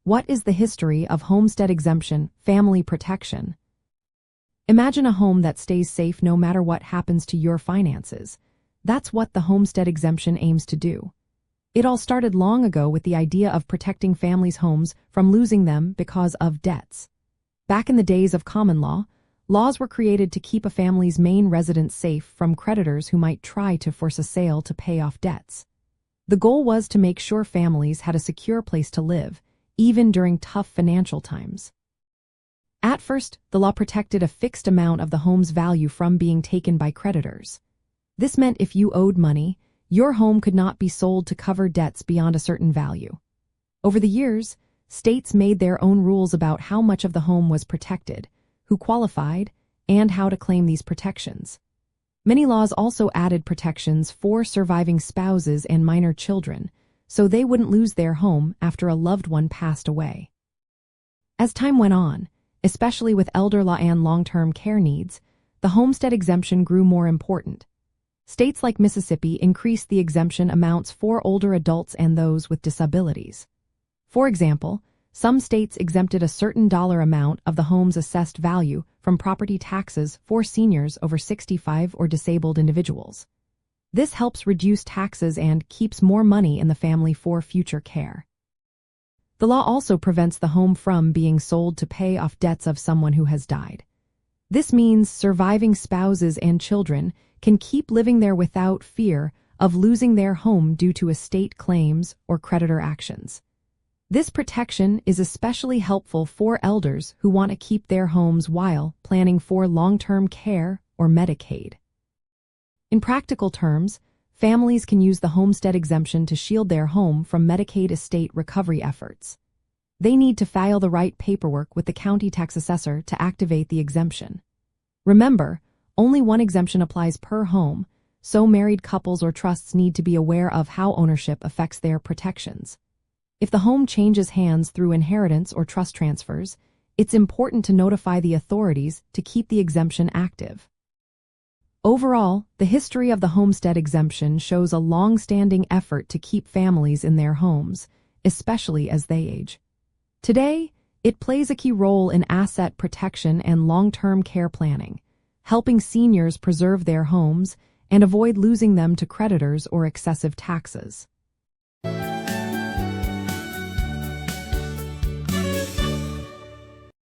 What is the history of homestead exemption, family protection? Imagine a home that stays safe no matter what happens to your finances. That's what the homestead exemption aims to do. It all started long ago with the idea of protecting families' homes from losing them because of debts. Back in the days of common law, laws were created to keep a family's main residence safe from creditors who might try to force a sale to pay off debts. The goal was to make sure families had a secure place to live, even during tough financial times. At first, the law protected a fixed amount of the home's value from being taken by creditors. This meant if you owed money, your home could not be sold to cover debts beyond a certain value. Over the years, states made their own rules about how much of the home was protected, who qualified, and how to claim these protections. Many laws also added protections for surviving spouses and minor children, so they wouldn't lose their home after a loved one passed away. As time went on, especially with elder law and long-term care needs, the homestead exemption grew more important. States like Mississippi increased the exemption amounts for older adults and those with disabilities. For example, some states exempted a certain dollar amount of the home's assessed value from property taxes for seniors over 65 or disabled individuals. This helps reduce taxes and keeps more money in the family for future care. The law also prevents the home from being sold to pay off debts of someone who has died. This means surviving spouses and children can keep living there without fear of losing their home due to estate claims or creditor actions. This protection is especially helpful for elders who want to keep their homes while planning for long-term care or Medicaid. In practical terms, families can use the homestead exemption to shield their home from Medicaid estate recovery efforts. They need to file the right paperwork with the county tax assessor to activate the exemption. Remember, only one exemption applies per home, so married couples or trusts need to be aware of how ownership affects their protections. If the home changes hands through inheritance or trust transfers, it's important to notify the authorities to keep the exemption active. Overall, the history of the homestead exemption shows a long-standing effort to keep families in their homes, especially as they age. Today, it plays a key role in asset protection and long-term care planning, helping seniors preserve their homes and avoid losing them to creditors or excessive taxes.